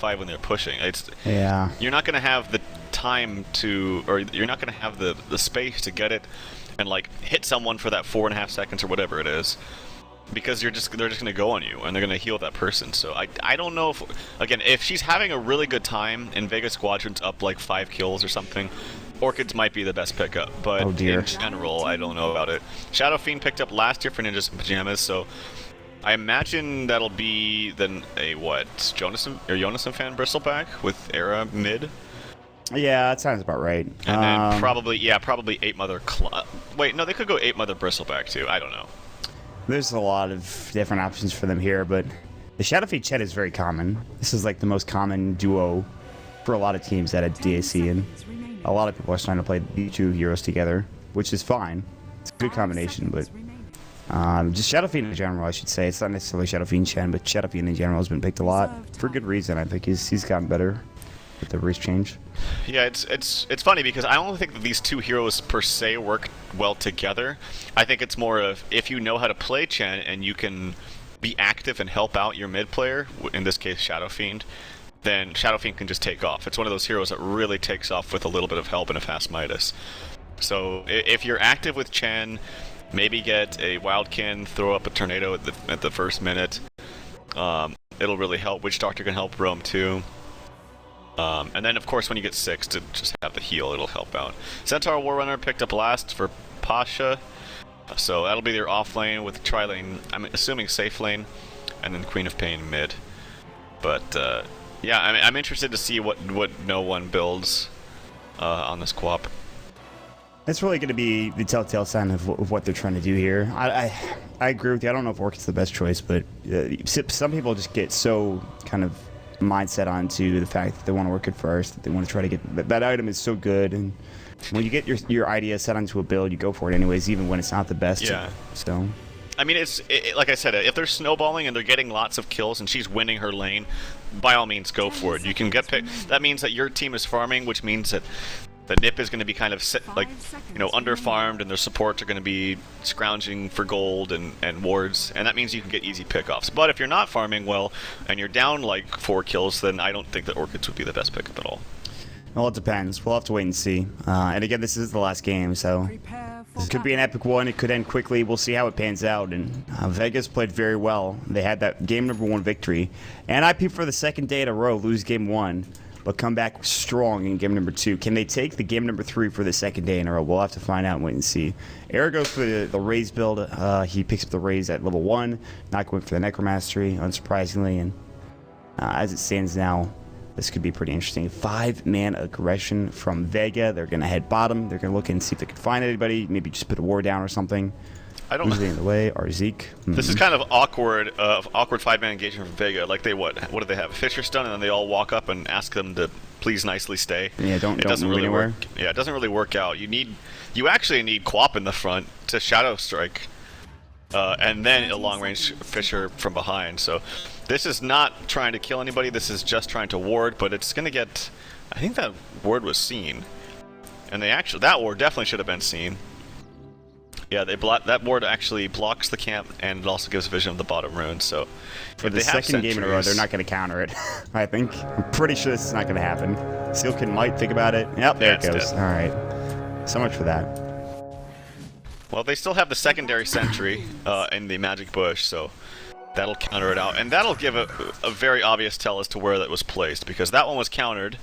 5 when they're pushing. Yeah. You're not going to have the time to, or you're not going to have the space to get it and like hit someone for that 4.5 seconds or whatever it is, because they're just going to go on you and they're going to heal that person. So I don't know if, again, if she's having a really good time and Vega Squadron's up like 5 kills or something, Orchids might be the best pickup, but in general, I don't know about it. Shadow Fiend picked up last year for Ninjas and Pyjamas, so I imagine that'll be then a Jonathan fan Bristleback with Era mid. Yeah, that sounds about right. And then probably 8 Mother wait, no, they could go 8 Mother Bristleback too. I don't know. There's a lot of different options for them here, but the Shadow Fiend Chet is very common. This is like the most common duo for a lot of teams that had DAC, and a lot of people are starting to play the 2 heroes together, which is fine. It's a good combination, but just Shadow Fiend in general, I should say. It's not necessarily Shadow Fiend Chen, but Shadow Fiend in general has been picked a lot for good reason. I think he's gotten better with the race change. Yeah, it's funny because I don't think that these 2 heroes per se work well together. I think it's more of if you know how to play Chen and you can be active and help out your mid player, in this case Shadow Fiend, then Shadow Fiend can just take off. It's one of those heroes that really takes off with a little bit of help and a fast Midas. So if you're active with Chen, maybe get a Wildkin, throw up a Tornado at the first minute. It'll really help. Witch Doctor can help roam too. And then of course when you get 6 to just have the heal, it'll help out. Centaur Warrunner picked up last for Pasha. So that'll be their off lane with tri-lane, I'm assuming safe lane, and then Queen of Pain mid. But yeah, I'm interested to see what no one builds on this co-op. It's really going to be the telltale sign of what they're trying to do here. I agree with you. I don't know if Orchid's the best choice, but some people just get so kind of mindset onto the fact that they want to work it first, that they want to try to get that item is so good, and when you get your idea set onto a build, you go for it anyways, even when it's not the best. Yeah. So. I mean, like I said, if they're snowballing and they're getting lots of kills and she's winning her lane, by all means, go for it. You can get picked. That means that your team is farming, which means that the NIP is going to be kind of under-farmed, and their supports are going to be scrounging for gold and wards, and that means you can get easy pickoffs. But if you're not farming well and you're down like 4 kills, then I don't think that Orchids would be the best pickup at all. Well, it depends. We'll have to wait and see. And again, this is the last game, so this could be an epic one. It could end quickly. We'll see how it pans out. And Vegas played very well. They had that game number 1 victory. And IP for the second day in a row, lose game 1, but come back strong in game number 2. Can they take the game number 3 for the second day in a row? We'll have to find out and wait and see. Era goes for the Raze build. He picks up the Raze at level 1, not going for the Necromastery, unsurprisingly. And as it stands now, this could be pretty interesting. 5-man aggression from Vega. They're going to head bottom. They're going to look and see if they can find anybody. Maybe just put a ward down or something. I don't know. Who's in the way? Arzeek. This is kind of awkward 5-man engagement from Vega. Like they what do they have? Fisher stun, and then they all walk up and ask them to please nicely stay. Yeah, don't move really anywhere. work. Yeah, it doesn't really work out. You actually need Quap in the front to shadow strike, and then a long range Fisher from behind. So this is not trying to kill anybody. This is just trying to ward, but it's gonna get. I think that ward was seen, and that ward definitely should have been seen. Yeah, that ward actually blocks the camp, and it also gives vision of the bottom rune. So for the second game in a row, they're not going to counter it. I think. I'm pretty sure this is not going to happen. Sealkin might think about it. Yep, there it goes. All right. So much for that. Well, they still have the secondary sentry in the magic bush, so that'll counter it out, and that'll give a very obvious tell as to where that was placed, because that one was countered,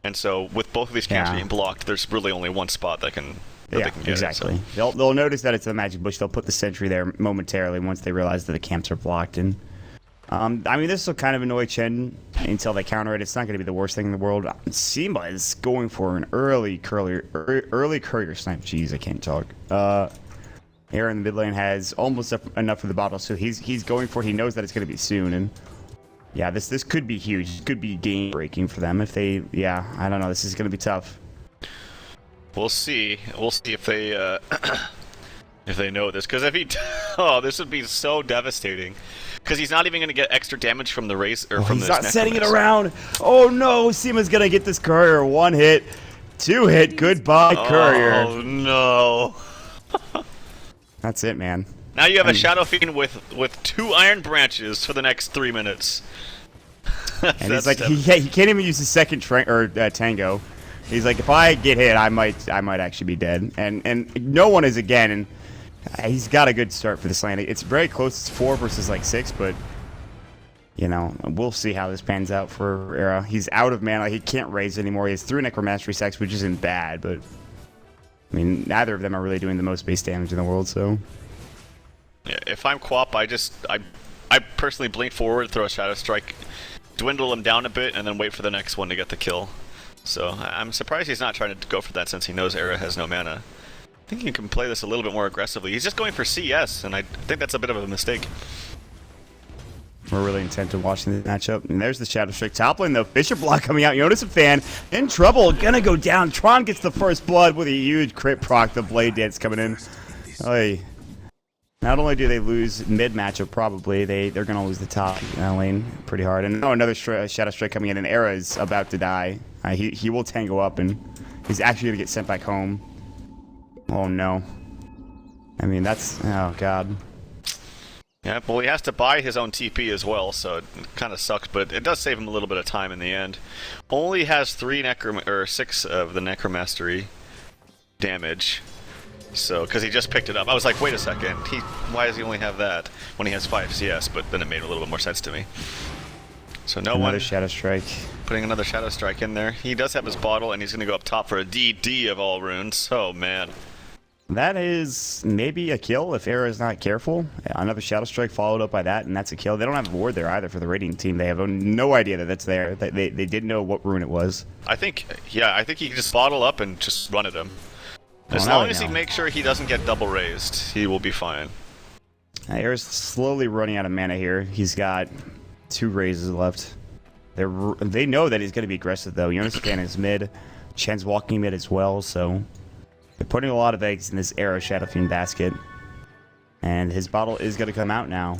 and so with both of these camps being blocked, there's really only one spot that can. Yeah, exactly. So. They'll notice that it's a magic bush. They'll put the sentry there momentarily once they realize that the camps are blocked. And I mean, this will kind of annoy Chen until they counter it. It's not going to be the worst thing in the world. Sima is going for an early courier snipe. Jeez, I can't talk. Era in the mid lane has almost enough for the bottle, so he's going for it. He knows that it's going to be soon, and yeah, this could be huge. It could be game breaking for them if they. Yeah, I don't know. This is going to be tough. We'll see. We'll see if they if they know this, because if he, this would be so devastating. Because he's not even going to get extra damage from the race or from the. He's not setting it around. Oh no, Sima's going to get this courier. 1 hit, 2 hit. Goodbye, courier. Oh no. That's it, man. Now you have a Shadow Fiend with 2 Iron Branches for the next 3 minutes. And he's like, he can't even use his second tango. He's like, if I get hit, I might actually be dead. And no one is again. And he's got a good start for this lane. It's very close. It's 4 versus like 6, but you know, we'll see how this pans out for Era. He's out of mana. He can't raise anymore. He has 3 Necromastery sacks, which isn't bad, but I mean, neither of them are really doing the most base damage in the world. So yeah, if I'm Quap, I personally blink forward, throw a Shadow Strike, dwindle him down a bit, and then wait for the next one to get the kill. So I'm surprised he's not trying to go for that since he knows Era has no mana. I think he can play this a little bit more aggressively. He's just going for CS, and I think that's a bit of a mistake. We're really intent on watching the matchup. And there's the Shadow Strike. Top lane, though. Fisher Block coming out. Yonis fan in trouble. Gonna go down. Tron gets the first blood with a huge crit proc. The Blade Dance coming in. Oy. Not only do they lose mid matchup, probably, they're gonna lose the top lane pretty hard. And another Shadow Strike coming in, and Era is about to die. He will tango up, and he's actually gonna get sent back home. Oh no. I mean, that's, oh god. Yeah, well, he has to buy his own TP as well, so it kind of sucks, but it does save him a little bit of time in the end. Only has 6 of the Necromastery damage, so, because he just picked it up. I was like, wait a second, why does he only have that when he has 5 CS? But then it made a little bit more sense to me. So another Shadow Strike. Putting another Shadow Strike in there. He does have his bottle, and he's going to go up top for a DD of all runes. Oh, man. That is maybe a kill if Era is not careful. Another Shadow Strike followed up by that, and that's a kill. They don't have a ward there either for the Radiant team. They have no idea that that's there. They didn't know what rune it was. I think he can just bottle up and just run at him. As long as he makes sure he doesn't get double raised, he will be fine. Era's slowly running out of mana here. He's got 2 raises left. They know that he's going to be aggressive, though. Jonas Fan is mid. Chen's walking mid as well, so they're putting a lot of eggs in this Era Shadow Fiend basket. And his bottle is going to come out now.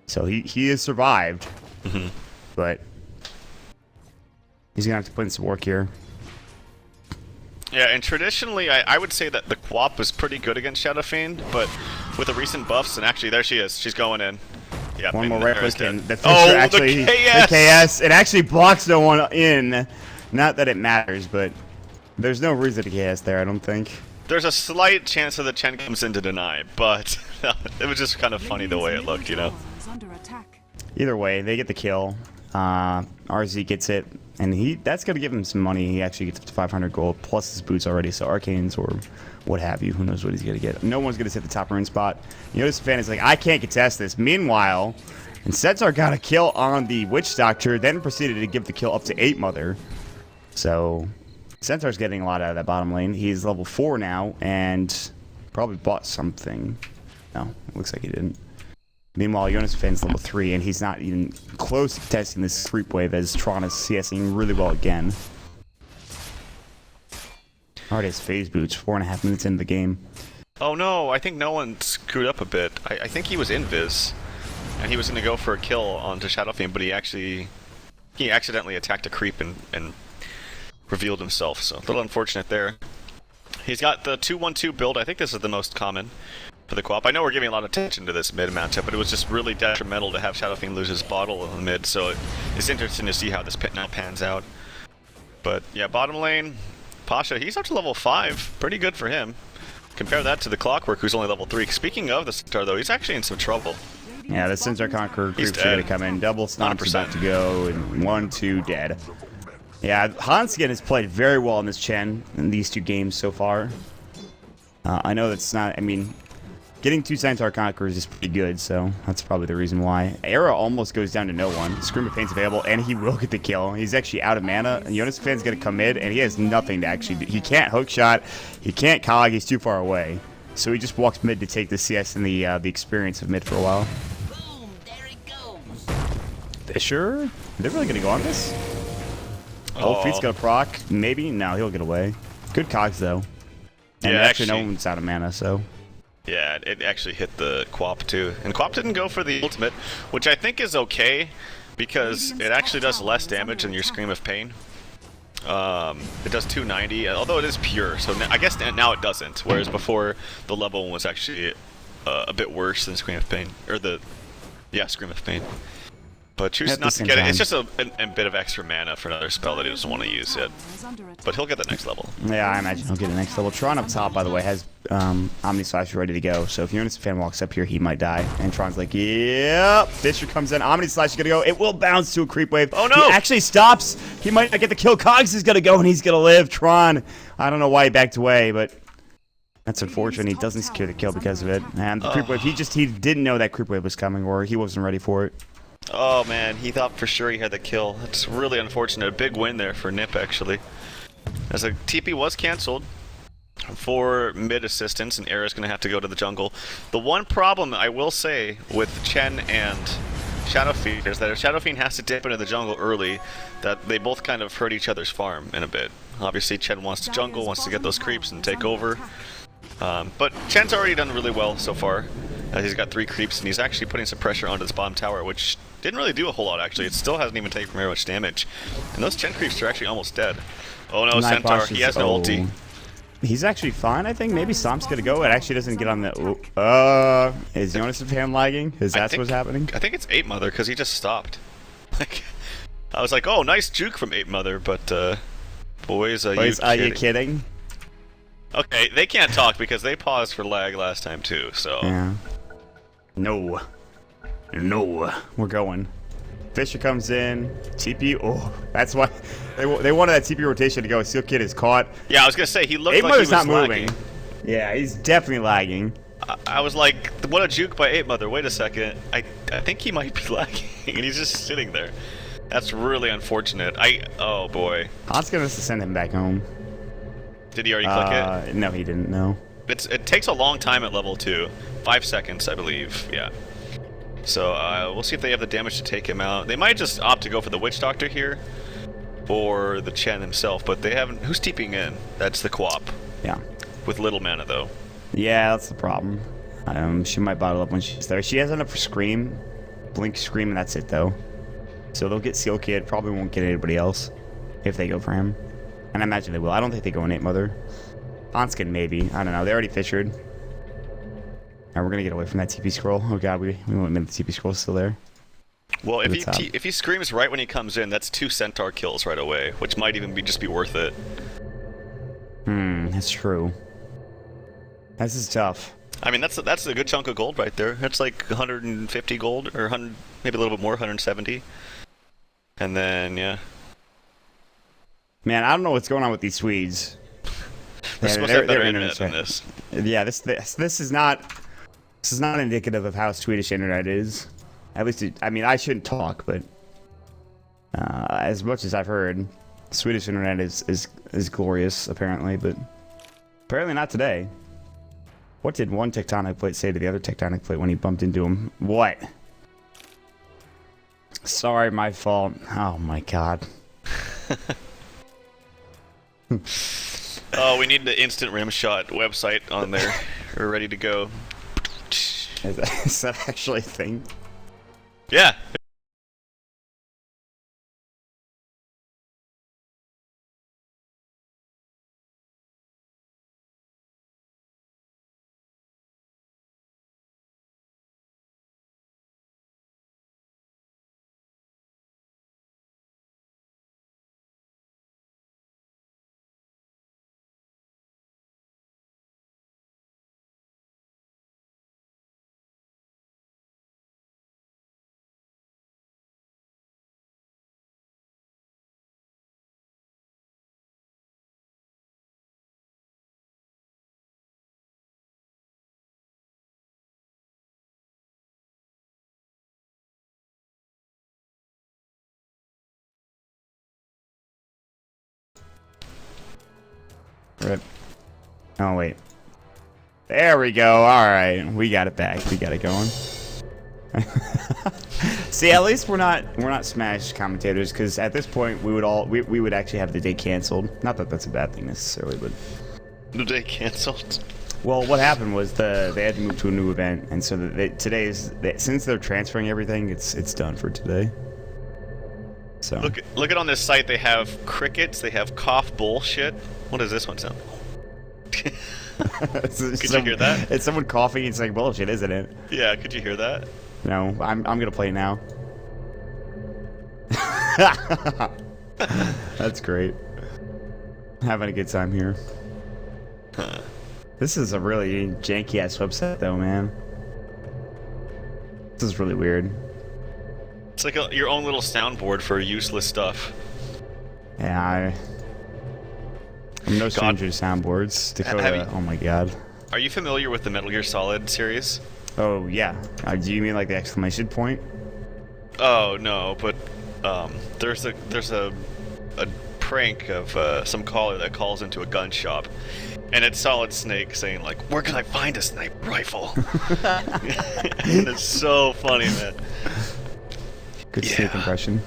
So he has survived. But he's going to have to put in some work here. Yeah, and traditionally, I would say that the Quap was pretty good against Shadow Fiend, but with the recent buffs, and actually, there she is. She's going in. Yeah, one more replic, and the Fisher the KS! It actually blocks no one in. Not that it matters, but there's no reason to KS there, I don't think. There's a slight chance that the Chen comes in to deny, but it was just kind of funny the way it looked, you know? Either way, they get the kill. RZ gets it, and that's going to give him some money. He actually gets up to 500 gold, plus his boots already, so Arcanes or what have you. Who knows what he's going to get. No one's going to hit the top rune spot. You know, this fan is like, I can't contest this. Meanwhile, and Centaur got a kill on the Witch Doctor, then proceeded to give the kill up to 8 Mother. So Centaur's getting a lot out of that bottom lane. He's level 4 now, and probably bought something. No, it looks like he didn't. Meanwhile, Jonas Fan's level 3, and he's not even close to testing this creep wave as Tron is CSing really well again. Already has phase boots, 4.5 minutes into the game. Oh no, I think no one screwed up a bit. I think he was invis, and he was going to go for a kill onto Shadow Fiend, but he accidentally attacked a creep and revealed himself, so a little unfortunate there. He's got the 2-1-2 build. I think this is the most common for the Quap. I know we're giving a lot of attention to this mid matchup, but it was just really detrimental to have Shadow Fiend lose his bottle in the mid, so it's interesting to see how this pit now pans out. But yeah, bottom lane, Pasha, he's up to level 5. Pretty good for him. Compare that to the Clockwork, who's only level 3. Speaking of the Centaur, though, he's actually in some trouble. Yeah, the Centaur Conqueror creeps are going to come in. Double Stomp's about to go, and 1-2 dead. Yeah, Hanskin has played very well in this Chen in these 2 games so far. I know that's not, I mean, getting 2 Centaur Conquerors is pretty good, so that's probably the reason why. Era almost goes down to no one. Scream of Pain's available, and he will get the kill. He's actually out of mana, and Jonas Fan's going to come in, and he has nothing to actually do. He can't hookshot, he can't cog, he's too far away. So he just walks mid to take the CS and the experience of mid for a while. Boom, there he goes. Fisher? Are they really going to go on this? Oh, Feet's got a proc. Maybe? No, he'll get away. Good cogs, though. And yeah, actually no one's out of mana, so. Yeah, it actually hit the Quap too. And Quap didn't go for the ultimate, which I think is okay, because it actually does less damage than your Scream of Pain. It does 290, although it is pure, so I guess now it doesn't, whereas before the level 1 was actually a bit worse than Scream of Pain. Or Scream of Pain. But chooses At the not to same get it. time. It's just a bit of extra mana for another spell that he doesn't want to use yet. But he'll get the next level. Yeah, I imagine he'll get the next level. Tron up top, by the way, has Omni Slash ready to go. So if Unis fan walks up here, he might die. And Tron's like, yep. Fisher comes in. Omni Slash is going to go. It will bounce to a creep wave. Oh, no. He actually stops. He might not get the kill. Cogs is going to go, and he's going to live. Tron, I don't know why he backed away, but that's unfortunate. He doesn't secure the kill because of it. And the creep wave, he didn't know that creep wave was coming, or he wasn't ready for it. Oh man, he thought for sure he had the kill. That's really unfortunate. A big win there for Nip, actually. As a TP was cancelled for mid assistance, and Era's going to have to go to the jungle. The one problem I will say with Chen and Shadowfiend is that if Shadowfiend has to dip into the jungle early, that they both kind of hurt each other's farm in a bit. Obviously, Chen wants to jungle, wants to get those creeps and take over. But Chen's already done really well so far. He's got 3 creeps, and he's actually putting some pressure onto this bottom tower, which didn't really do a whole lot, actually. It still hasn't even taken very much damage. And those Chen creeps are actually almost dead. Oh no, Centaur, he has no ulti. He's actually fine, I think. Maybe Stomp's gonna go. It actually doesn't get on the... is Jonas' fan lagging? Is that what's happening? I think it's 8 Mother, because he just stopped. Like, I was like, oh, nice juke from 8 Mother, but, boys, are you kidding? Okay, they can't talk because they paused for lag last time, too, so... Yeah. No. We're going. Fisher comes in. TP. Oh, that's why they wanted that TP rotation to go. Steel Kid is caught. Yeah, I was gonna say he looked like he was not lagging. moving. Yeah, he's definitely lagging. I was like, what a juke by 8 Mother. Wait a second. I think he might be lagging, and he's just sitting there. That's really unfortunate. Oh boy. Hans gonna send him back home. Did he already click it? No, he didn't. No. It takes a long time at level 2. 5 seconds, I believe. Yeah. So we'll see if they have the damage to take him out. They might just opt to go for the Witch Doctor here, or the Chen himself, but they haven't. Who's TPing in? That's the Quap. Yeah. With little mana though. Yeah, that's the problem. She might bottle up when she's there. She has enough for Scream, Blink, Scream, and that's it though. So they'll get Seal Kid. Probably won't get anybody else if they go for him. And I imagine they will. I don't think they go in 8 Mother. Hanskin maybe. I don't know. They already fissured. Alright, we're gonna get away from that TP scroll. Oh god, we won't admit the TP scroll's still there. Well, if he screams right when he comes in, that's 2 Centaur kills right away, which might even just be worth it. That's true. This is tough. I mean, that's a good chunk of gold right there. That's like 150 gold, or 100, maybe a little bit more, 170. And then, yeah. Man, I don't know what's going on with these Swedes. They're supposed to have better internet than this. Yeah, this is not indicative of how Swedish internet is. At least, I mean, I shouldn't talk, but as much as I've heard, Swedish internet is glorious, apparently, but apparently not today. What did one tectonic plate say to the other tectonic plate when he bumped into him? What? Sorry, my fault. Oh my god. Oh, we need the instant rim shot website on there. We're ready to go. Is that actually a thing? Yeah. Rip. Oh wait. There we go. All right, we got it back. We got it going. See, at least we're not Smash commentators, because at this point we would actually have the day canceled. Not that that's a bad thing necessarily, but The day canceled. well, what happened was they had to move to a new event, and so since they're transferring everything, it's done for today. So Look at on this site. They have crickets. They have cough bullshit. What does this one sound? Could you hear that? It's someone coughing and saying bullshit, isn't it? Yeah. Could you hear that? No, I'm gonna play it now. That's great. Having a good time here. This is a really janky-ass website, though, man. This is really weird. It's like your own little soundboard for useless stuff. Yeah, I'm no stranger to soundboards. Dakota, oh my god. Are you familiar with the Metal Gear Solid series? Oh, yeah. Do you mean like the exclamation point? Oh, no, but there's a prank of some caller that calls into a gun shop, and it's Solid Snake saying, like, where can I find a sniper rifle? And it's so funny, man. Good Snake impression.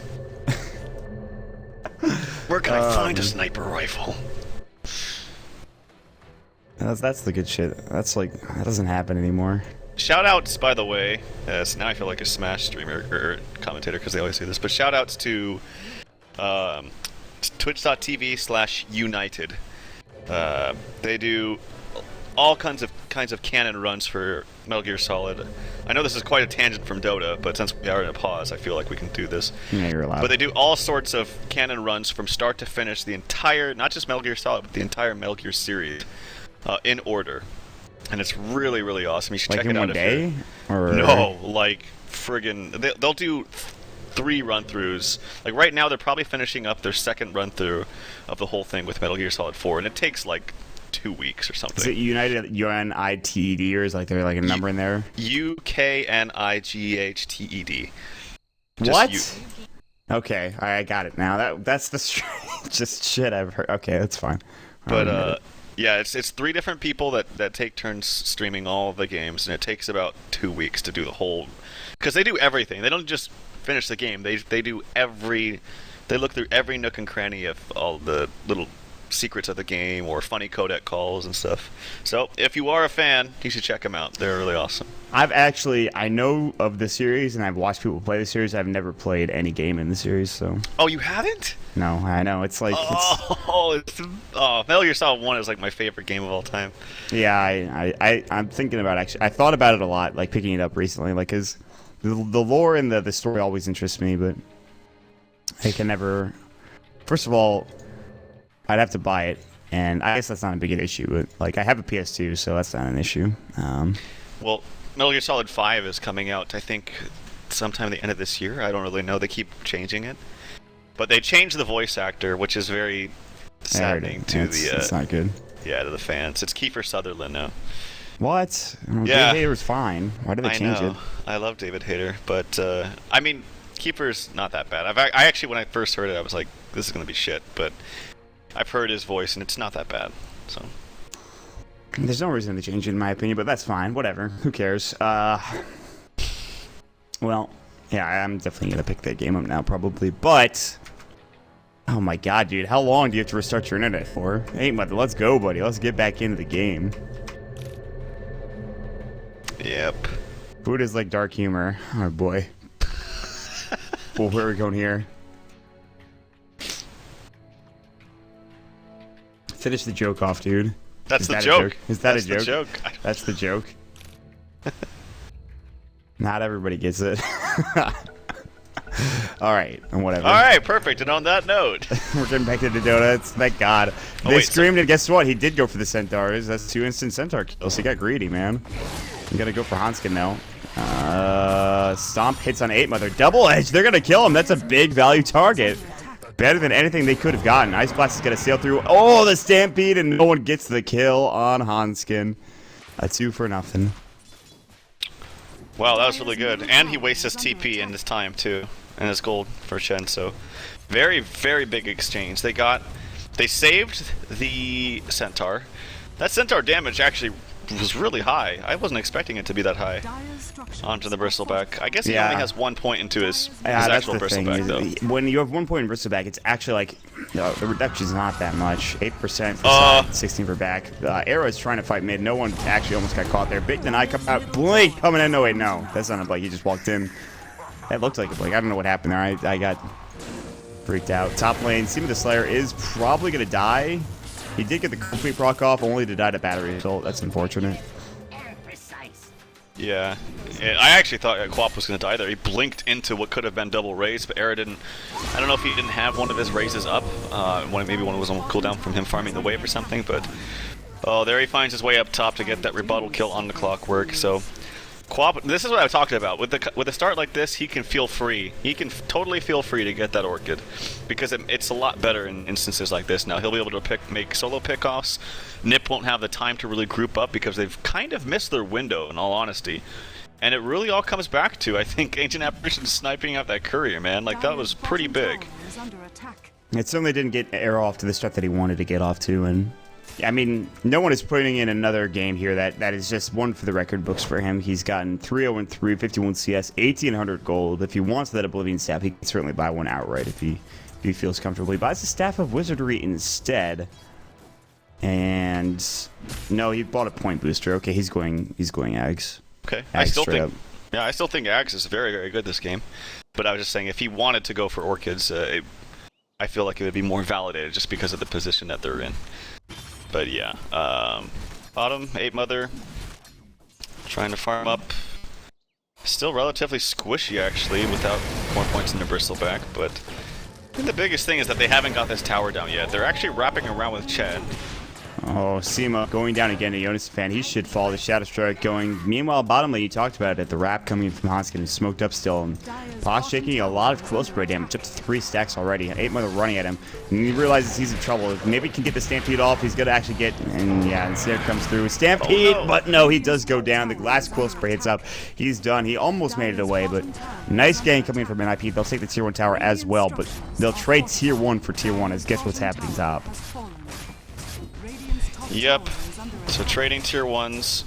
Where can I find a sniper rifle? That's the good shit. That's like, that doesn't happen anymore. Shoutouts, by the way, so now I feel like a Smash streamer or commentator because they always say this, but shoutouts to twitch.tv/united. They do all kinds of canon runs for Metal Gear Solid. I know this is quite a tangent from Dota, but since we are in a pause, I feel like we can do this. Yeah, you're allowed. But they do all sorts of canon runs from start to finish, the entire, not just Metal Gear Solid, but the entire Metal Gear series, in order. And it's really, really awesome. You should check it out. Like in one day? Or... No, like friggin'... They'll do 3 run-throughs. Like right now, they're probably finishing up their second run-through of the whole thing with Metal Gear Solid 4, and it takes like 2 weeks or something. Is it United UNITED, or is like there like a number in there? UKNIGHTED. What? Okay, I got it now. That's the strangest shit I've heard. Okay, that's fine. But yeah, it's 3 different people that take turns streaming all of the games, and it takes about 2 weeks to do the whole. Because they do everything. They don't just finish the game. They do every. They look through every nook and cranny of all the little secrets of the game or funny codec calls and stuff. So if you are a fan, you should check them out. They're really awesome. I know of the series, and I've watched people play the series. I've never played any game in the series, so. Oh, you haven't? No, I know. It's like. Metal Gear Solid 1 is like my favorite game of all time. Yeah, I'm thinking about actually. I thought about it a lot, like picking it up recently, like because the lore and the story always interests me, but I can never. First of all, I'd have to buy it, and I guess that's not a big issue. But like, I have a PS2, so that's not an issue. Well, Metal Gear Solid 5 is coming out, I think, sometime at the end of this year. I don't really know. They keep changing it, but they changed the voice actor, which is very saddening to the. It's not good. Yeah, to the fans. It's Kiefer Sutherland now. What? Yeah. David Hayter's fine. Why did they change it? I love David Hayter, but I mean, Kiefer's not that bad. I actually, when I first heard it, I was like, this is gonna be shit, but I've heard his voice, and it's not that bad. So there's no reason to change it, in my opinion, but that's fine. Whatever. Who cares? Well, yeah, I'm definitely gonna pick that game up now, probably. But oh my god, dude, how long do you have to restart your internet for? Hey, mother, let's go, buddy. Let's get back into the game. Yep. Food is like dark humor. Oh boy. Well, where are we going here? Finish the joke off, dude. That's the joke. Is that a joke? The joke. That's the joke. Not everybody gets it. All right, and whatever. All right, perfect. And on that note, we're getting back into Dota. Thank God. They screamed, and guess what? He did go for the Centaurs. That's 2 instant Centaur kills. He got greedy, man. You gotta go for Hanskin now. Stomp hits on 8 Mother. Double edge. They're gonna kill him. That's a big value target. Better than anything they could have gotten. Ice Blast is gonna sail through. Oh, the Stampede, and no one gets the kill on Hanskin. A 2-0. Wow, that was really good. And he wastes his TP in his time too, and his gold for Shen. So, very, very big exchange. They saved the Centaur. That Centaur damage actually was really high. I wasn't expecting it to be that high. Onto the bristleback. I guess he only has 1 point into his actual bristleback, though. When you have 1 point in bristleback, it's actually like the reduction's not that much. 8% for side, 16 for back. Arrow is trying to fight mid. No one actually almost got caught there. Big Deny come out. Blink coming in. No, wait, no. That's not a Blink. He just walked in. That looked like a Blink. I don't know what happened there. I got freaked out. Top lane, Seam of the Slayer is probably going to die. He did get the complete proc off, only to die to battery result. That's unfortunate. Yeah. I actually thought Quap was going to die there. He blinked into what could have been double raise, but Era didn't. I don't know if he didn't have one of his raises up. Maybe one was on cooldown from him farming the wave or something, but... Oh, there he finds his way up top to get that rebuttal kill on the clockwork, so... Quap, this is what I talked about. With a start like this, he can feel free. He can totally feel free to get that Orchid, because it's a lot better in instances like this now. He'll be able to make solo pickoffs. Nip won't have the time to really group up because they've kind of missed their window, in all honesty. And it really all comes back to, I think, Ancient Apparition sniping out that courier, man. Like, that was pretty big. It certainly didn't get Arrow off to the start that he wanted to get off to, and... I mean, no one is putting in another game here that is just one for the record books for him. He's gotten 3-0-3, 51 CS, 1,800 gold. If he wants that Oblivion staff, he can certainly buy one outright if he feels comfortable. He buys the Staff of Wizardry instead. And no, he bought a point booster. Okay, he's going Ags. Okay, Ags I still think Ags is very, very good this game. But I was just saying, if he wanted to go for Orchids, I feel like it would be more validated just because of the position that they're in. But yeah, bottom, 8 Mother, trying to farm up. Still relatively squishy, actually, without more points in the bristleback, but I think the biggest thing is that they haven't got this tower down yet. They're actually wrapping around with Chen. Oh, Seema going down again to Jonas fan. He should fall. The Shadow Strike going. Meanwhile, bottom lane, you talked about it. The wrap coming from Hans getting smoked up still. And Posh taking a lot of close spray damage, up to 3 stacks already. 8 Mother running at him. And he realizes he's in trouble. Maybe he can get the Stampede off. He's going to actually get. And yeah, and Snare comes through. Stampede, but no, he does go down. The last close spray hits up. He's done. He almost made it away, but nice game coming from NIP. They'll take the tier 1 tower as well, but they'll trade tier 1 for tier 1 as guess what's happening top. Yep, so trading tier 1s.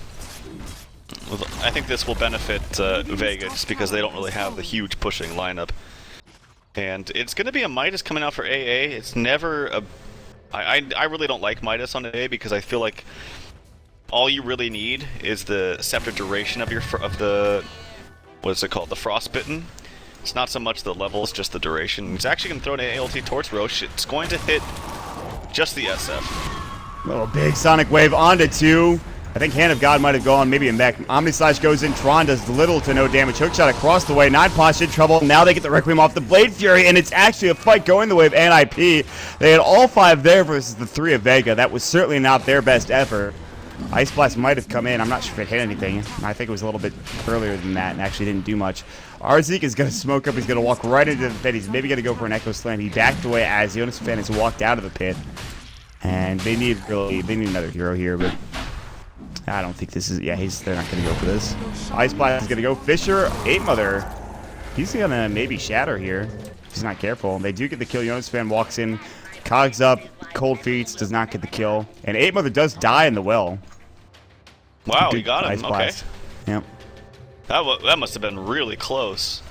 I think this will benefit Vega just because they don't really have the huge pushing lineup. And it's going to be a Midas coming out for AA. It's never a... I really don't like Midas on AA because I feel like all you really need is the scepter duration of the... What is it called? The Frostbitten. It's not so much the levels, just the duration. It's actually going to throw an ALT towards Roche. It's going to hit just the SF. Little big Sonic Wave onto 2. I think Hand of God might have gone, maybe in back. Omni Slash goes in. Tron does little to no damage. Hookshot across the way. 9 Posh in trouble. Now they get the Requiem off the Blade Fury, and it's actually a fight going the way of NIP. They had all 5 there versus the 3 of Vega. That was certainly not their best effort. Ice Blast might have come in. I'm not sure if it hit anything. I think it was a little bit earlier than that and actually didn't do much. Arzik is going to smoke up. He's going to walk right into the pit. He's maybe going to go for an Echo Slam. He backed away as Jonas Fan has walked out of the pit. And they need another hero here, but I don't think this is... Yeah, they're not going to go for this. Ice Blast is going to go. Fisher, 8 Mother. He's going to maybe shatter here if he's not careful. They do get the kill. Jonas Fan walks in, cogs up, cold feet, does not get the kill. And 8 Mother does die in the well. Wow, he got him. Okay. Yep. That must have been really close.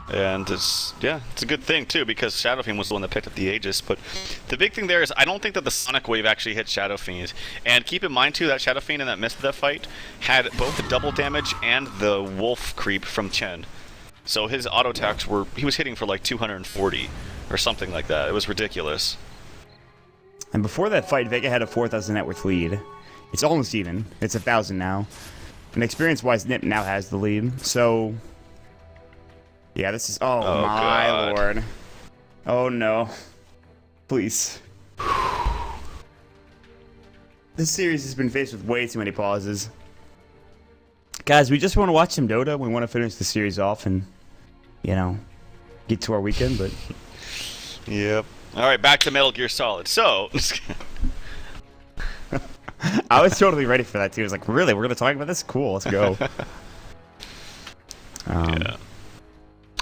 And it's a good thing too because Shadow Fiend was the one that picked up the Aegis. But the big thing there is I don't think that the Sonic Wave actually hit Shadow Fiend. And keep in mind too that Shadow Fiend in that midst of that fight had both the double damage and the wolf creep from Chen. So his auto attacks he was hitting for like 240 or something like that. It was ridiculous. And before that fight, Vega had a 4,000 net worth lead. It's almost even. It's 1,000 now. And experience-wise, Nip now has the lead. So. Yeah, this is... Oh, my God. Lord. Oh, no. Please. This series has been faced with way too many pauses. Guys, we just want to watch some Dota. We want to finish the series off and, get to our weekend, but... Yep. All right, back to Metal Gear Solid. So... I was totally ready for that, too. I was like, really? We're going to talk about this? Cool, let's go. Yeah.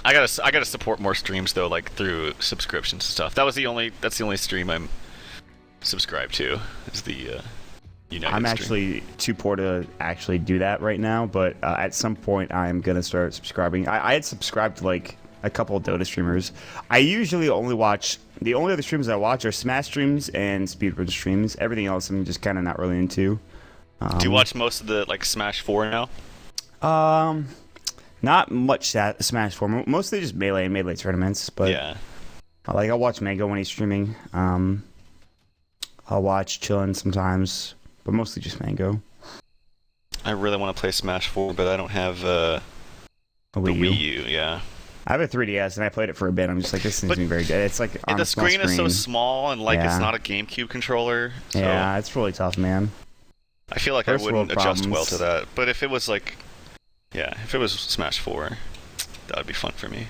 I gotta support more streams though, like through subscriptions and stuff. That's the only stream I'm subscribed to. Is the United I'm stream. Actually too poor to actually do that right now, but at some point I'm gonna start subscribing. I had subscribed to like a couple of Dota streamers. I usually only watch the only other streams I watch are Smash streams and speedrun streams. Everything else I'm just kind of not really into. Do you watch most of the like Smash 4 now? Not much Smash 4. Mostly just Melee tournaments. But yeah. I'll watch Mango when he's streaming. I'll watch Chillin' sometimes, but mostly just Mango. I really want to play Smash 4, but I don't have A the Wii U. Yeah. I have a 3DS and I played it for a bit. I'm just like, this seems to be very good. It's like on The a small screen is so small, and like it's not a GameCube controller. So Yeah, it's really tough, man. I feel like First I wouldn't world adjust well problems. to that. But if it was like, yeah, if it was Smash 4, that would be fun for me.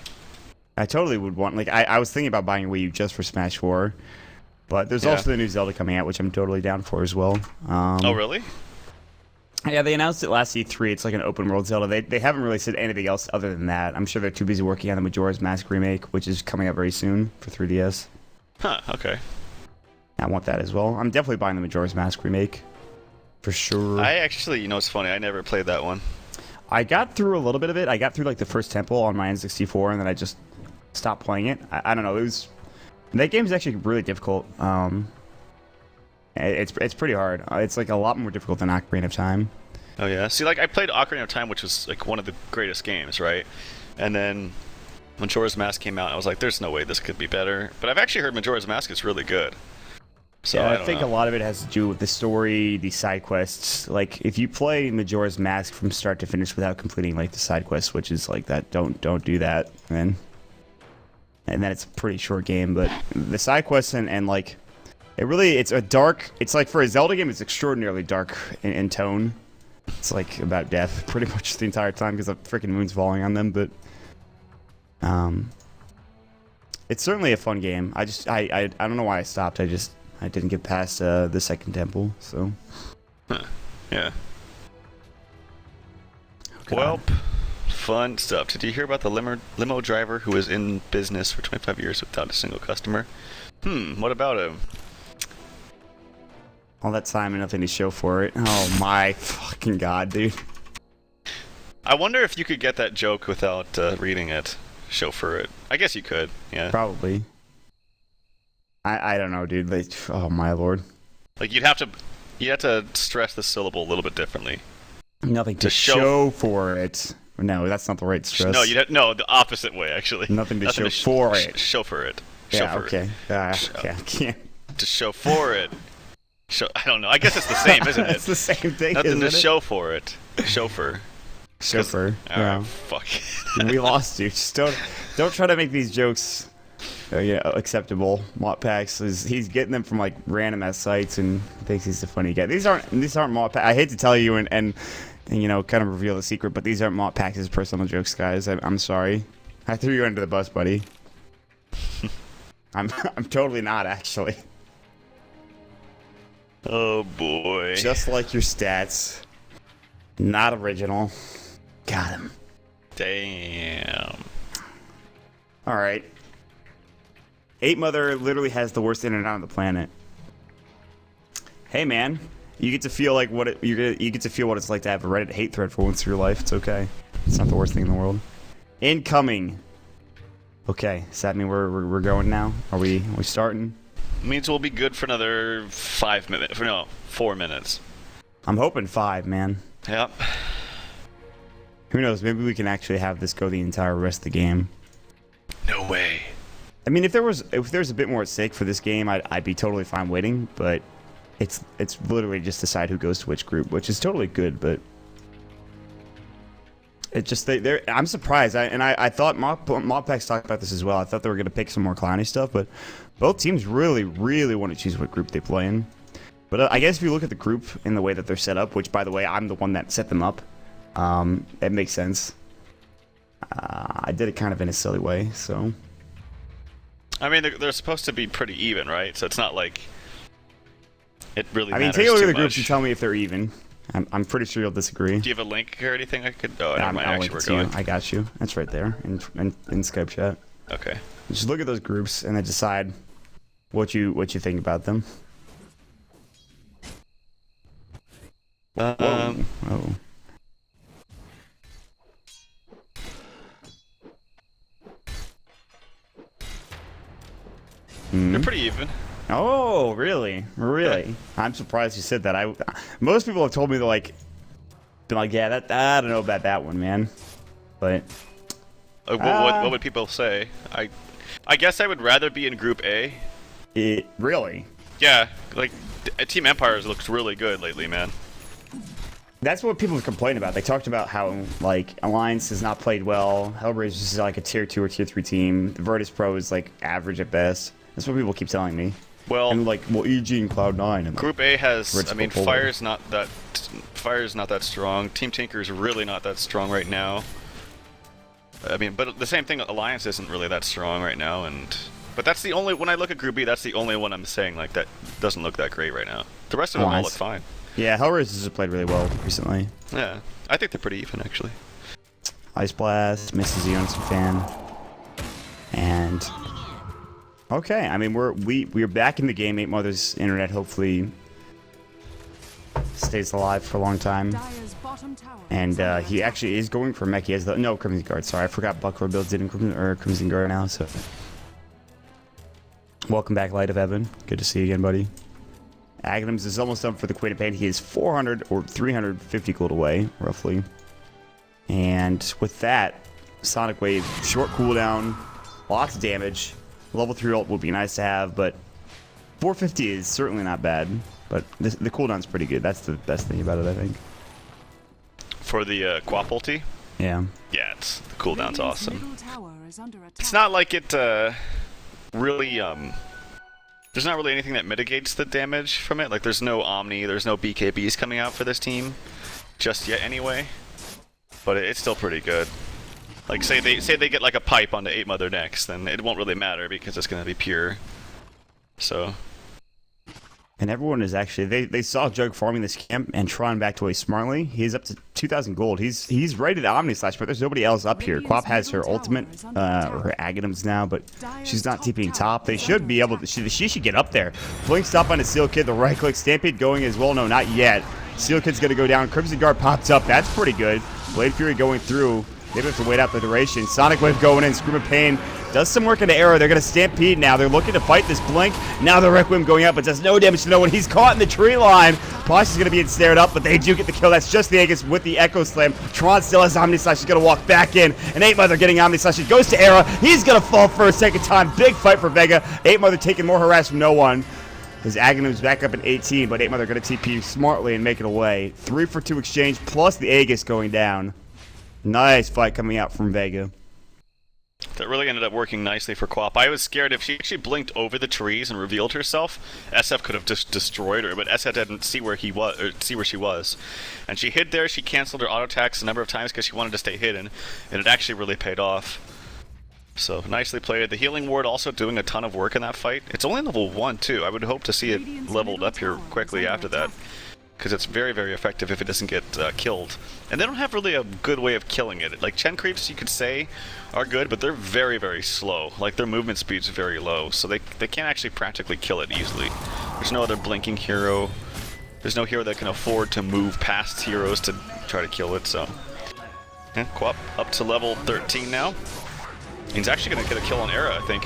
I totally would want, like, I was thinking about buying a Wii U just for Smash 4, but there's Yeah. also the new Zelda coming out, which I'm totally down for as well. Oh, really? Yeah, they announced it last E3. It's like an open world Zelda. They haven't really said anything else other than that. I'm sure they're too busy working on the Majora's Mask remake, which is coming out very soon for 3DS. Huh, okay. I want that as well. I'm definitely buying the Majora's Mask remake. For sure. I actually, you know, it's funny. I never played that one. I got through a little bit of it. I got through like the first temple on my N64, and then I just stopped playing it. I don't know. It was that game is actually really difficult. It's pretty hard. It's like a lot more difficult than Ocarina of Time. Oh yeah. See, like I played Ocarina of Time, which was like one of the greatest games, right? And then Majora's Mask came out, and I was like, "There's no way this could be better." But I've actually heard Majora's Mask is really good. So Yeah, I I don't think know. a lot of it has to do with the story, the side quests. Like if you play Majora's Mask from start to finish without completing like the side quests, which is like that, don't do that, man. And then it's a pretty short game, but the side quests and like it's a dark. It's like for a Zelda game, it's extraordinarily dark in tone. It's like about death pretty much the entire time because the freaking moon's falling on them. But it's certainly a fun game. I don't know why I stopped. I didn't get past the second temple. So Huh. Yeah. God. Well, fun stuff. Did you hear about the limo driver who was in business for 25 years without a single customer? What about him? all that time and nothing to show for it. Oh my fucking god, dude. I wonder if you could get that joke without reading it. Chauffeur it. I guess you could. Yeah. Probably. I don't know, dude. Like, oh my lord. Like you'd have to stress the syllable a little bit differently. Nothing to To show- show for it. No, that's not the right stress. No, no, the opposite way actually. Nothing to show for it. Chauffeur it. Yeah, Chauffeur okay. it. Okay, I can't. To show for it. I don't know. I guess it's the same, isn't it? It's the same thing, Nothing isn't to it? show for it. Chauffeur. Chauffeur. Alright, Yeah. fuck. We lost you. Just don't try to make these jokes acceptable. Mott packs he's getting them from like random ass sites and thinks he's a funny guy. These aren't Mott packs. I hate to tell you and you know kind of reveal the secret, but these aren't Mott packs' personal jokes, guys. I'm sorry. I threw you under the bus, buddy. I'm totally not actually. Oh boy. Just like your stats. Not original. Got him. Damn. All right. 8 Mother literally has the worst internet on the planet. Hey man, you get to feel like you get to feel what it's like to have a Reddit hate thread for once in your life. It's okay. It's not the worst thing in the world. Incoming. Okay, does that mean we're going now? Are we starting? Means we'll be good for another 5 minutes. No, 4 minutes. I'm hoping 5, man. Yep. Who knows? Maybe we can actually have this go the entire rest of the game. No way. I mean, if there's a bit more at stake for this game, I'd be totally fine waiting. But it's literally just decide who goes to which group, which is totally good. But it just I'm surprised. I thought Modpacks talked about this as well. I thought they were gonna pick some more clowny stuff, but both teams really want to choose what group they play in. But I guess if you look at the group in the way that they're set up, which by the way I'm the one that set them up, it makes sense. I did it kind of in a silly way, so. I mean, they're supposed to be pretty even, right? So it's not like it really I mean, matters take a look too at the groups much. and tell me if they're even. I'm pretty sure you'll disagree. Do you have a link or anything I could... Oh, never mind. I'll Actually, link we're it to you. going. I got you. That's right there in Skype chat. Okay. Just look at those groups and then decide what you think about them. Oh. They're pretty even. Oh, really? Really? I'm surprised you said that. Most people have told me been like, yeah, that I don't know about that one, man. But What would people say? I guess I would rather be in Group A. really? Yeah, like Team Empires looks really good lately, man. That's what people have complained about. They talked about how, like, Alliance has not played well. Hellraiser is like a tier 2 or tier 3 team. The Virtus Pro is, like, average at best. That's what people keep telling me. Well, and like, well, EG and Cloud9. And Group A has, I mean, Polar. Fire's not that strong. Team Tinker's really not that strong right now. I mean, but the same thing, Alliance isn't really that strong right now, but that's the only, when I look at Group B, that's the only one I'm saying, like, that doesn't look that great right now. The rest of them all look fine. Yeah, Hellraisers have played really well recently. Yeah, I think they're pretty even, actually. Ice Blast, Mrs. Eonson fan. And... okay, I mean, we're back in the game. 8 Mother's internet hopefully stays alive for a long time. And he actually is going for mech. He has the... no, Crimson Guard. Sorry, I forgot Buckler builds it in Crimson Guard now, so... welcome back, Light of Heaven. Good to see you again, buddy. Aghanims is almost done for the Queen of Pain. He is 400 or 350 gold away, roughly. And with that, Sonic Wave, short cooldown, lots of damage. Level 3 ult would be nice to have, but 450 is certainly not bad. But the cooldown's pretty good. That's the best thing about it, I think. For the Quap ulti? Yeah. Yeah, the cooldown's awesome. It's not like it really... there's not really anything that mitigates the damage from it. Like, there's no Omni, there's no BKBs coming out for this team. Just yet, anyway. But it's still pretty good. Like, say they get like a pipe onto 8 Mother next, then it won't really matter because it's going to be pure. So... and everyone is actually... they saw Jug farming this camp and Tron backed away smartly. He's up to 2,000 gold. He's ready to Omni Slash, but there's nobody else up here. Quap has her ultimate, or her Aghanims now, but she's not TPing top. They should be able to... she should get up there. Blink stop on the Seal Kid, the right click. Stampede going as well. No, not yet. Seal Kid's going to go down. Crimson Guard pops up. That's pretty good. Blade Fury going through. They have to wait out the duration. Sonic Wave going in. Scream of Pain does some work into Arrow. They're going to Stampede now. They're looking to fight this Blink. Now the Requiem going out, but does no damage to no one. He's caught in the tree line. Posh is going to be ensnared up, but they do get the kill. That's just the Aegis with the Echo Slam. Tron still has Omni Slash. He's going to walk back in. And 8 Mother getting Omni Slash. It goes to Arrow. He's going to fall for a second time. Big fight for Vega. 8 Mother taking more harass from no one. His Aghanim's back up in 18, but 8 Mother going to TP smartly and make it away. 3 for 2 exchange, plus the Aegis going down. Nice fight coming out from Vega. That really ended up working nicely for Quap. I was scared if she actually blinked over the trees and revealed herself, SF could have just destroyed her, but SF didn't see where he was, or see where she was. And she hid there, she canceled her auto attacks a number of times because she wanted to stay hidden, and it actually really paid off. So, nicely played. The healing ward also doing a ton of work in that fight. It's only level 1 too. I would hope to see it leveled up here quickly after that, because it's very, very effective if it doesn't get killed. And they don't have really a good way of killing it. Like, Chen Creeps, you could say, are good, but they're very, very slow. Like, their movement speed's very low, so they can't actually practically kill it easily. There's no other blinking hero. There's no hero that can afford to move past heroes to try to kill it, so... yeah, Quap up to level 13 now. He's actually going to get a kill on Era, I think.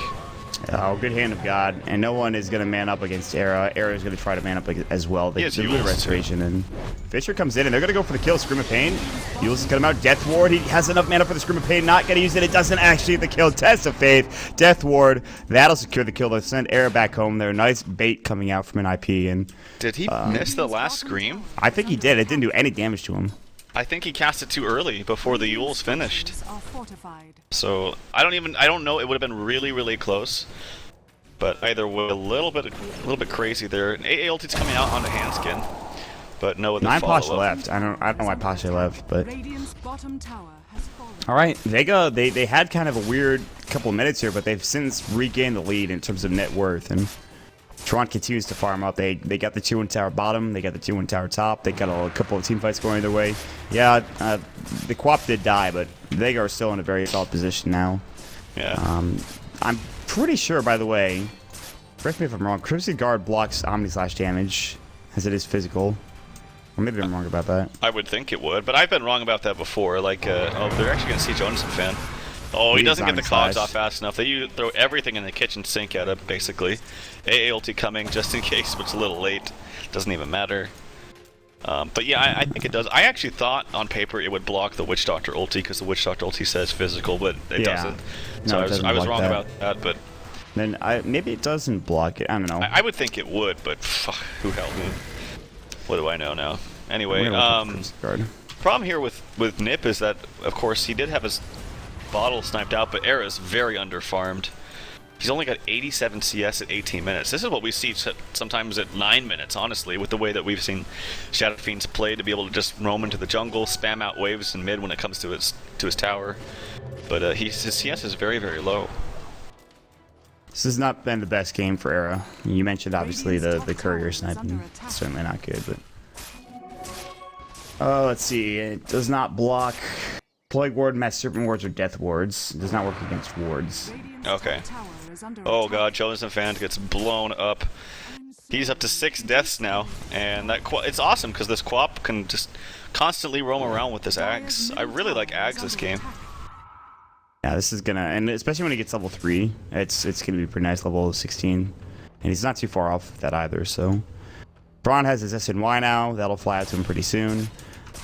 Oh, good hand of God. And no one is going to man up against Era. Era is going to try to man up as well. They do the restoration. And Fisher comes in, and they're going to go for the kill. Scream of Pain. Yules is going to come out. Death Ward. He has enough mana for the Scream of Pain. Not going to use it. It doesn't actually get the kill. Test of Faith. Death Ward. That'll secure the kill. They'll send Era back home there. Nice bait coming out from an IP. And did he miss the last Scream? I think he did. It didn't do any damage to him. I think he cast it too early before the Yules finished. So I don't know. It would have been really, really close. But either way, a little bit crazy there. An AA ulti's coming out onto Handskin, but no other 9 follow-up. Pasha left. I don't know why Pasha left, but all right, Vega. They had kind of a weird couple of minutes here, but they've since regained the lead in terms of net worth, and Tron continues to farm up. They got the 2-1 tower bottom. They got the 2-1 tower top. They got a couple of team fights going their way. Yeah, the Quap did die, but Vega are still in a very solid position now. Yeah. I'm pretty sure, by the way, correct me if I'm wrong, Crimson Guard blocks Omni Slash damage, as it is physical. Or maybe I'm wrong about that. I would think it would, but I've been wrong about that before. Like, oh, they're actually going to see Jonas fan. Oh, he doesn't get the clogs off fast enough. They throw everything in the kitchen sink at him, basically. AA ulti coming just in case, but it's a little late. Doesn't even matter. But yeah, I think it does. I actually thought on paper it would block the Witch Doctor ulti because the Witch Doctor ulti says physical, but it doesn't. So no, I was wrong about that, but then maybe it doesn't block it. I don't know. I would think it would, but who hell knew? What do I know now? Anyway, problem here with Nip is that, of course, he did have his bottle sniped out, but Era's very underfarmed. He's only got 87 CS at 18 minutes. This is what we see sometimes at 9 minutes, honestly, with the way that we've seen Shadow Fiends play, to be able to just roam into the jungle, spam out waves in mid when it comes to his tower. But his CS is very, very low. This has not been the best game for Era. You mentioned, obviously, the courier sniping. Certainly not good, but... let's see. It does not block Plague Ward, Mass Serpent Wards, or Death Wards. It does not work against wards. Okay. Oh god, Chosen Fan gets blown up. He's up to 6 deaths now, and it's awesome because this Quap can just constantly roam around with this Axe. I really like Axe this game. Yeah, this is gonna, and especially when he gets level 3, it's gonna be pretty nice, level 16. And he's not too far off that either, so. Braun has his SNY now, that'll fly out to him pretty soon.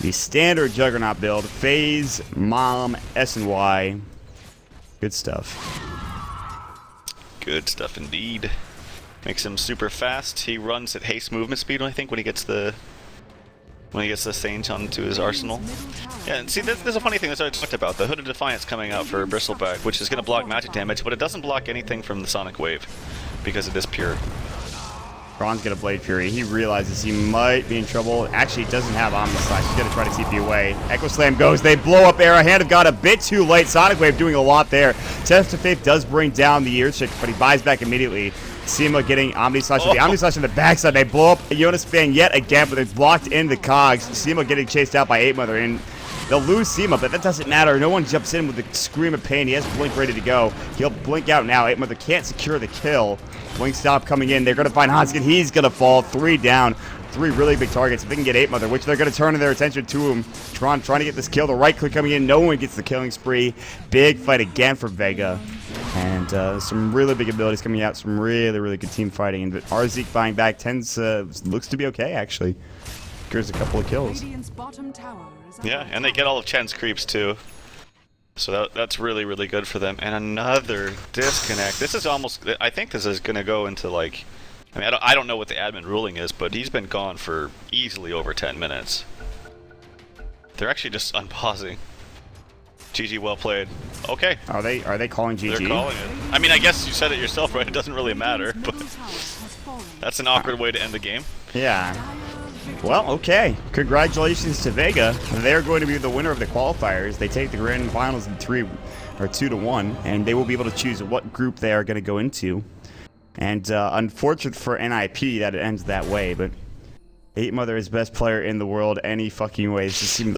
The standard Juggernaut build, Phase, Mom, SNY. Good stuff. Good stuff indeed. Makes him super fast. He runs at haste movement speed, I think, when he gets the Sage onto his arsenal. Yeah, and see, there's a funny thing that I talked about. The Hood of Defiance coming out for Bristleback, which is going to block magic damage, but it doesn't block anything from the Sonic Wave because it is pure. Braun's gonna Blade Fury. He realizes he might be in trouble. Actually, he doesn't have Omni Slash. He's gonna try to TP away. Echo Slam goes. They blow up Era. Hand of God a bit too late. Sonic Wave doing a lot there. Test of Faith does bring down the Earthshake, but he buys back immediately. Sima getting Omni Slash with the Omni Slash on the backside. They blow up Jonas Fan yet again, but it's blocked in the cogs. Sima getting chased out by 8 Mother, and they'll lose Sima, but that doesn't matter. No one jumps in with a scream of pain. He has Blink ready to go. He'll blink out now. 8 Mother can't secure the kill. Blink stop coming in. They're going to find Hanskin. He's going to fall. 3 down. 3 really big targets. If they can get 8 Mother, which they're going to turn their attention to him. Tron trying to get this kill. The right click coming in. No one gets the killing spree. Big fight again for Vega. And some really big abilities coming out. Some really, really good team fighting. And Arzik buying back looks to be okay, actually. Secures a couple of kills. Yeah, and they get all of Chen's creeps, too. So that's really, really good for them. And another disconnect. This is almost... I think this is going to go into, like... I mean, I don't know what the admin ruling is, but he's been gone for easily over 10 minutes. They're actually just unpausing. GG, well played. Okay. Are they calling GG? They're calling it. I mean, I guess you said it yourself, right? It doesn't really matter, but... That's an awkward way to end the game. Yeah. Well, okay. Congratulations to Vega. They're going to be the winner of the qualifiers. They take the grand finals in 2-1, and they will be able to choose what group they are going to go into. And unfortunate for NIP that it ends that way, but 8 Mother is best player in the world any fucking way. This just seems